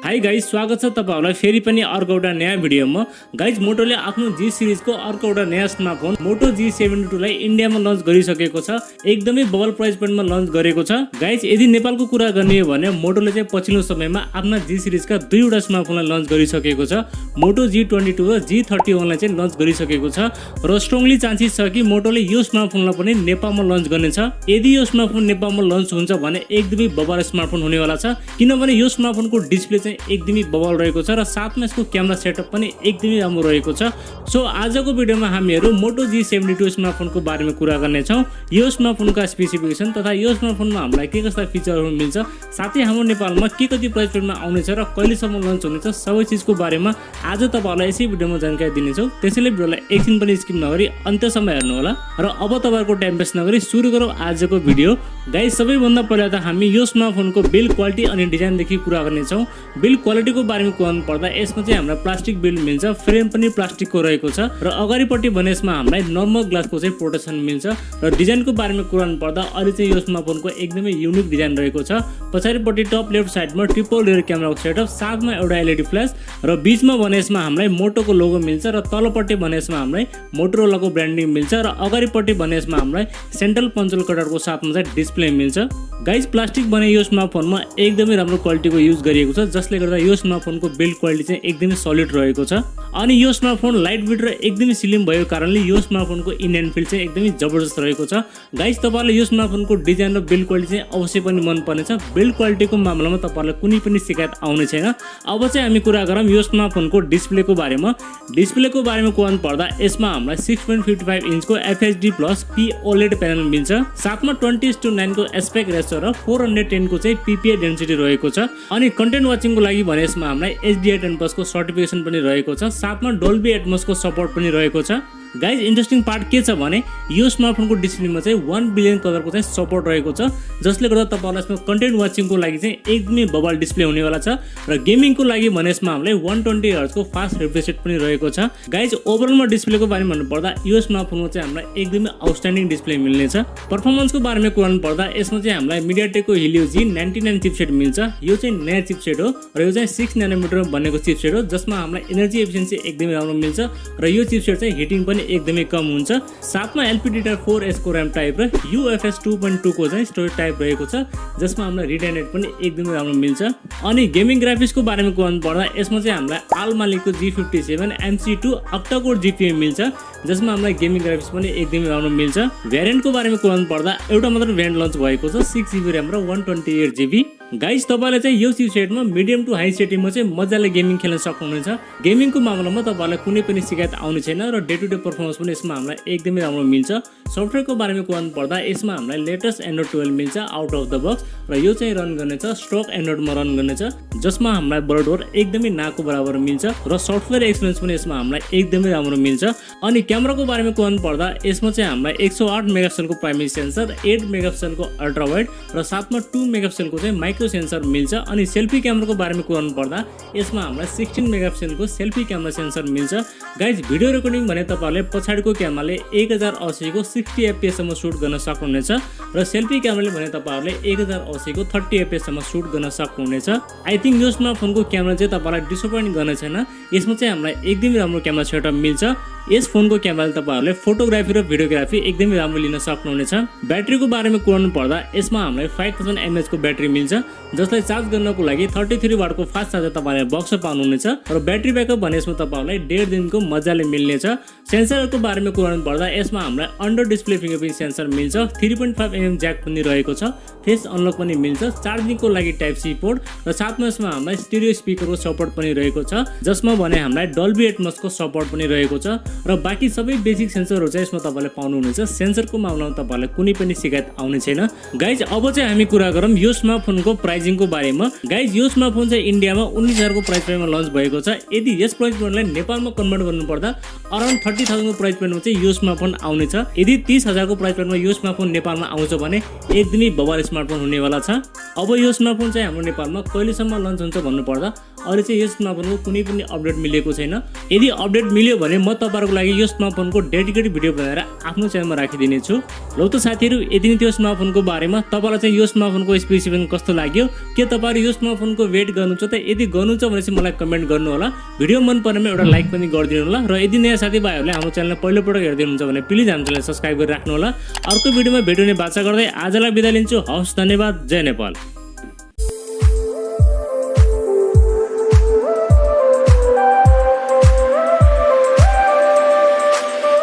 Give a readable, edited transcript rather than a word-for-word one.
Hi guys, स्वागत छ तपाईहरुलाई फेरि पनि अर्को एउटा नयाँ भिडियोमा। गाइज, मोटोले आफ्नो जी सिरिजको अर्को एउटा नयाँ स्मार्टफोन मोटो G72 लाई इन्डियामा लन्च गरिसकेको छ। एकदमै बबल प्राइस पोइन्टमा लन्च गरेको छ। गाइज, यदि नेपालको कुरा गर्ने हो भने मोटोले चाहिँ पछिल्लो समयमा आफ्ना जी सिरिजका दुईवटा स्मार्टफोनलाई लन्च गरिसकेको छ। मोटो G22 र G31 लाई चाहिँ लन्च गरिसकेको छ र स्ट्रङली चान्सेस छ कि मोटोले यो स्मार्टफोनलाई पनि नेपालमा लन्च गर्नेछ। यदि यो स्मार्टफोन नेपालमा लन्च हुन्छ भने एकदमै बबल स्मार्टफोन हुनेवाला छ, किनभने यो स्मार्टफोनको डिस्प्ले चाहिँ एकदमै बबल रहेको छ र साथमा यसको क्यामेरा सेटअप पनि एकदमै राम्रो रहेको छ। सो आजको भिडियोमा हामीहरू मोटो G72 स्मार्टफोनको बारेमा कुरा गर्नेछौँ। यो स्मार्टफोनका स्पेसिफिकेसन तथा यो स्मार्टफोनमा हामीलाई के कस्ता फिचरहरू मिल्छ, साथै हाम्रो नेपालमा के कति प्राइस पोइन्टमा आउनेछ र कहिलेसम्म लन्च हुनेछ, सबै चिजको बारेमा आज तपाईहरुलाई यसै भिडियोमा जानकारी दिनेछौँ। त्यसैले भिडियोलाई एकछिन पनि स्किप नगरी अन्त्यसम्म हेर्नु होला। र अब तपाईहरुको टाइम वेस्ट नगरी सुरु गरौँ आजको भिडियो। गाइस, सबैभन्दा पहिला त हामी यो स्मार्टफोनको बिल्ड क्वालिटी अनि डिजाइनदेखि कुरा गर्नेछौँ। बिल्ड क्वालिटीको बारेमा कुराउनु पर्दा यसमा चाहिँ हामीलाई प्लास्टिक बिल्ड मिल्छ, फ्रेम पनि प्लास्टिकको रहेको छ र अगाडिपट्टि भने यसमा हामीलाई नर्मल ग्लासको चाहिँ प्रोटेक्सन मिल्छ। र डिजाइनको बारेमा कुराउनु पर्दा अहिले चाहिँ यो स्मार्टफोनको एकदमै युनिक डिजाइन रहेको छ। पछाडिपट्टि टप लेफ्ट साइडमा ट्रिपल लेयर क्यामेराको सेटअप, साथमा एउटा एलईडी फ्ल्यास र बीचमा भने यसमा हामीलाई मोटोको लोगो मिल्छ र तलपट्टि भने यसमा हामीलाई मोटोरोलाको ब्रान्डिङ मिल्छ र अगाडिपट्टि भने यसमा हामीलाई सेन्ट्रल पन्चोल कटरको साथमा चाहिँ डिस्प्ले मिल्छ। गाइस, प्लास्टिक भने यो स्मार्टफोनमा एकदमै राम्रो क्वालिटीको युज गरिएको छ, जसले गर्दा यो स्मार्टफोनको बिल्ड क्वालिटी चाहिँ एकदमै सलिड रहेको छ। अनि यो स्मार्टफोन लाइट वेट र एकदमै स्लिम भएको कारणले यो स्मार्टफोनको इन ह्यान्ड फिल चाहिँ एकदमै जबरजस्त रहेको छ। गाइस, तपाईहरुले यो स्मार्टफोनको डिजाइन र बिल्ड क्वालिटी चाहिँ अवश्य पनि मन पर्नेछ। बिल्ड क्वालिटीको मामलामा तपाईहरुलाई कुनै पनि शिकायत आउने छैन। अब चाहिँ हामी कुरा गरौँ यो स्मार्टफोनको डिस्प्लेको बारेमा। डिस्प्लेको बारेमा कुराउनु पर्दा यसमा हामीलाई 6.55 इन्चको FHD+ P OLED प्यानल मिल्छ, साथमा 20:9 को एस्पेक्ट रेशियो र 410 को चाहिँ PPI डेन्सिटी रहेको छ। अनि कन्टेन्ट वाचिङको लागि भने यसमा हामीलाई HDR10+ को सर्टिफिकेसन पनि रहेको छ, साथमा डोल्बी एटमोस को सपोर्ट पनि रहेको छ। गाइज, इन्ट्रेस्टिङ पार्ट के छ भने यो स्मार्टफोनको डिस्प्लेमा चाहिँ 1 बिलियन कलरको चाहिँ सपोर्ट रहेको छ, जसले गर्दा तपाईहरुलाई यसमा कन्टेन्ट वाचिङको लागि चाहिँ एकदमै बबल डिस्प्ले हुनेवाला छ। र गेमिङको लागि भने यसमा हामीलाई 120 हर्ट्ज को फास्ट रिफ्रेश रेट पनि रहेको छ। गाइज, ओभरअलमा डिस्प्लेको बारेमा भन्नु पर्दा यो स्मार्टफोनमा चाहिँ हामीलाई एकदमै आउटस्ट्यान्डिङ डिस्प्ले मिल्नेछ। पर्फर्मेन्सको बारेमा कुराउनु पर्दा यसमा चाहिँ हामीलाई मिडियाटेकको Helio G99 चिपसेट मिल्छ। यो चाहिँ नयाँ चिपसेट हो र यो चाहिँ 6 नैनोमिटरमा बनेको चिपसेट हो, जसमा हामीलाई एनर्जी एफिसिएन्सी एकदमै राम्रो मिल्छ र यो चिपसेट चाहिँ हिटिङ पनि एकदमै कम हुन्छ। साथमा LPDDR4S को र्याम टाइप र UFS 2.2 को चाहिँ स्टोरेज टाइप रहेको छ, जसमा हामीलाई रिड एन्ड राइट पनि एकदमै राम्रो मिल्छ। अनि गेमिङ ग्राफिक्सको बारेमा कुराउनु पर्दा यसमा चाहिँ हामीलाई आलमालीको G57 MC2 octa-core GPU मिल्छ, जसमा हामीलाई गेमिङ ग्राफिक्स पनि एकदमै राम्रो मिल्छ। भ्यारिएन्टको बारेमा कुराउनु पर्दा एउटा मात्र भ्यारिएन्ट लन्च भएको छ, 6GB र्याम र 128GB। गाइस, तपाईहरुले चाहिँ यो चिपसेटमा मिडियम टु हाई सेटिङमा चाहिँ मजाले गेमिङ खेल्न सक्नुहुनेछ। गेमिङको मामलामा तपाईहरुलाई कुनै पनि शिकायत आउने छैन र डे टु डे पर्फर्मेन्स पनि यसमा हामीलाई एकदमै राम्रो मिल्छ। सफ्टवेयरको बारेमा कुराउनु पर्दा यसमा हामीलाई लेटेस्ट एन्ड्रोइड 12 मिल्छ आउट अफ द बक्स र यो चाहिँ रन गर्नेछ स्टक एन्ड्रोइडमा रन गर्नेछ, जसमा हामीलाई बर्डवर एकदमै नाको बराबर मिल्छ र सफ्टवेयर एक्सपिरियन्स पनि यसमा हामीलाई एकदमै राम्रो मिल्छ। अनि क्यामेराको बारेमा कुराउनु पर्दा यसमा चाहिँ हामीलाई 108 मेगापिक्सलको प्राइमेरी सेन्सर, 8 मेगापिक्सलको अल्ट्रा वाइड र साथमा 2 मेगापिक्सलको चाहिँ माइक्रो सेन्सर मिल्छ। अनि सेल्फी क्यामेराको बारेमा कुराउनु पर्दा यसमा हामीलाई 16 मेगापिक्सलको सेल्फी क्यामेरा सेन्सर मिल्छ। गाइज, भिडियो रेकर्डिङ भने तपाईहरुले पछाडिको क्यामेराले 1080 को 60 fps सम्म सुट गर्न सक्नुहुनेछ र सेल्फी क्यामेराले भने तपाईहरुले 1080 को 30 fps सम्म सुट गर्न सक्नुहुनेछ। आई थिंक यो स्मार्टफोनको क्यामेरा चाहिँ तपाईहरुलाई डिसअपोइन्ट गर्ने छैन। यसमा चाहिँ हामीलाई एकदमै राम्रो क्यामेरा सेटअप मिल्छ। यस फोनको क्यामेराले तपाईहरुले फोटोग्राफी र भिडियोग्राफी एकदमै राम्रो लिन सक्नुहुनेछ। ब्याट्रीको बारेमा कुराउनु पर्दा यसमा हामीलाई 5000 mAh को ब्याट्री मिल्छ, जसलाई चार्ज गर्नको लागि 33 वाटको फास्ट चार्जर तपाईहरुले बक्स पाउनुहुनेछ र ब्याट्री ब्याकअप भने यसमा तपाईहरुलाई 1.5 दिनको मजाले मिल्नेछ। सेन्सरको बारेमा कुराउनु पर्दा यसमा हामीलाई अन्डर डिस्प्ले फिंगरप्रिन्ट सेन्सर मिल्छ, 3.5mm ज्याक पनि रहेको छ, फेस अनलक पनि मिल्छ, चार्जिङको लागि टाइप सी पोर्ट र साथमा यसमा हामीलाई स्टिरियो स्पिकरको सपोर्ट पनि रहेको छ, जसमा भने हामीलाई डल्बी एटमोस को सपोर्ट पनि रहेको छ र बाँकी सबै बेसिक सेन्सरहरु चाहिँ यसमा तपाईले पाउनुहुनेछ। सेन्सरको मामलामा तपाईलाई कुनै पनि शिकायत आउने छैन। गाइज, अब चाहिँ हामी कुरा गरौँ यो स्मार्टफोनको प्राइसिङको बारेमा। गाइज, यो स्मार्टफोन चाहिँ इन्डियामा 19,000 को प्राइस पोइन्टमा लन्च भएको छ। यदि यस प्राइस पोइन्टलाई नेपालमा कन्भर्ट गर्नु पर्दा अराउन्ड 30,000 को प्राइस पोइन्टमा चाहिँ यो स्मार्टफोन आउनेछ। यदि 30,000 को प्राइस पोइन्टमा यो स्मार्टफोन नेपालमा आउँछ भने एकदमै बबाल स्मार्टफोन हुनेवाला छ। अब यो स्मार्टफोन चाहिँ हाम्रो नेपालमा कहिलेसम्म लन्च हुन्छ भन्नु पर्दा अहिले चाहिँ यस स्मार्टफोनको कुनै पनि अपडेट मिलेको छैन। यदि अपडेट मिल्यो भने म तपाईहरुको तपाईँहरूको लागि यो स्मार्टफोनको डेडिकेटेड भिडियो बनाएर आफ्नो च्यानलमा राखिदिने छु। लौ त साथीहरू, यति नै थियो स्मार्टफोनको बारेमा। तपाईँलाई चाहिँ यो स्मार्टफोनको स्पेसिफिकेसन कस्तो लाग्यो, के तपाईँहरू यो स्मार्टफोनको वेट गर्नुहुन्छ त? यदि गर्नुहुन्छ भने चाहिँ मलाई कमेन्ट गर्नु होला। भिडियो मन परेमा एउटा लाइक पनि गरिदिनु होला र यदि नयाँ साथीभाइहरूले हाम्रो च्यानललाई पहिलोपटक हेर्दै हुनुहुन्छ भने प्लिज हाम्रो च्यानललाई सब्स्क्राइब गरेर राख्नु होला। अर्को भिडियोमा भेट्ने बाचा गर्दै आजलाई बिदा लिन्छु। हवस्, धन्यवाद। जय नेपाल।